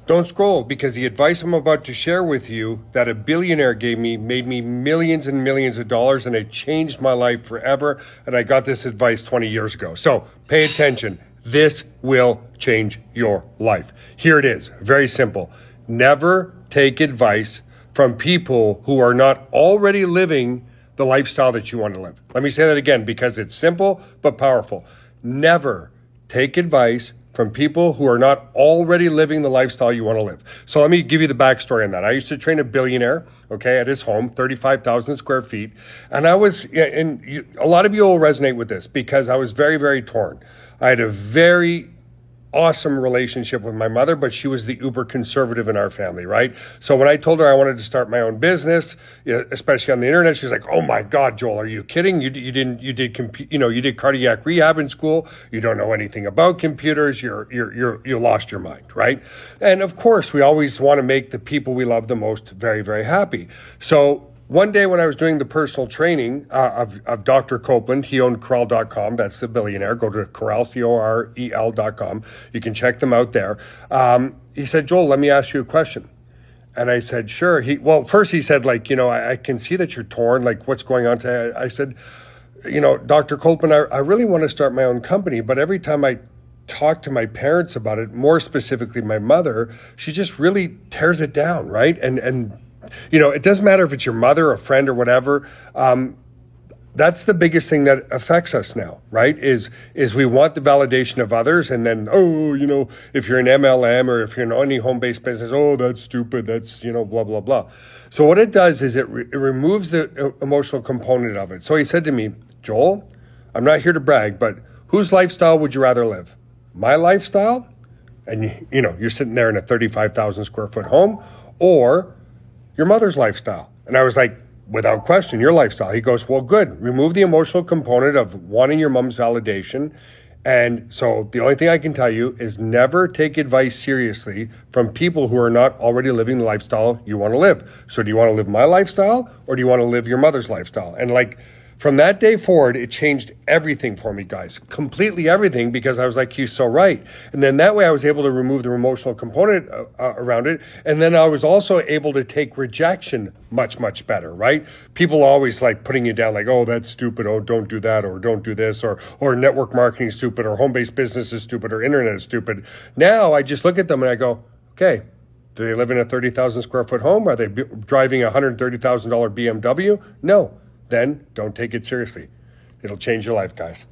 Don't scroll, because the advice I'm about to share with you that a billionaire gave me made me millions and millions of dollars, and it changed my life forever. And I got this advice 20 years ago. So pay attention. This will change your life. Here it is. Very simple. Never take advice from people who are not already living the lifestyle that you want to live. Let me say that again, because it's simple but powerful. Never take advice from people who are not already living the lifestyle you want to live. So let me give you the backstory on that. I used to train a billionaire, okay, at his home, 35,000 square feet. And a lot of you will resonate with this, because I was very, very torn. I had a very awesome relationship with my mother, but she was the uber conservative in our family, right? So when I told her I wanted to start my own business, especially on the internet, she's like, "Oh my God, Joel, are you kidding? You did cardiac rehab in school. You don't know anything about computers. You lost your mind, right?" And of course, we always want to make the people we love the most very, very happy. So one day when I was doing the personal training of Dr. Copeland, he owned Corel.com. That's the billionaire. Go to Corel, Corel.com. You can check them out there. He said, "Joel, let me ask you a question." And I said, "Sure." First he said, I can see that you're torn. Like, what's going on today? I said, "Dr. Copeland, I really want to start my own company, but every time I talk to my parents about it, more specifically my mother, she just really tears it down, right? And it doesn't matter if it's your mother, a friend, or whatever. That's the biggest thing that affects us now, right? Is we want the validation of others, and then, if you're an MLM or if you're in any home-based business, oh, that's stupid, that's, blah, blah, blah. So what it does is it removes the emotional component of it. So he said to me, "Joel, I'm not here to brag, but whose lifestyle would you rather live? My lifestyle?" And, you're sitting there in a 35,000 square foot home, or your mother's lifestyle. And I was like, "Without question, your lifestyle." He goes, "Well, good. Remove the emotional component of wanting your mom's validation." And so the only thing I can tell you is never take advice seriously from people who are not already living the lifestyle you want to live. So do you want to live my lifestyle, or do you want to live your mother's lifestyle? And from that day forward, it changed everything for me, guys. Completely everything, because I was like, he's so right. And then that way I was able to remove the emotional component around it. And then I was also able to take rejection much, much better, right? People always like putting you down, like, "Oh, that's stupid. Oh, don't do that, or don't do this, or network marketing is stupid, or home-based business is stupid, or internet is stupid." Now I just look at them and I go, okay, do they live in a 30,000 square foot home? Are they driving a $130,000 BMW? No. Then don't take it seriously. It'll change your life, guys.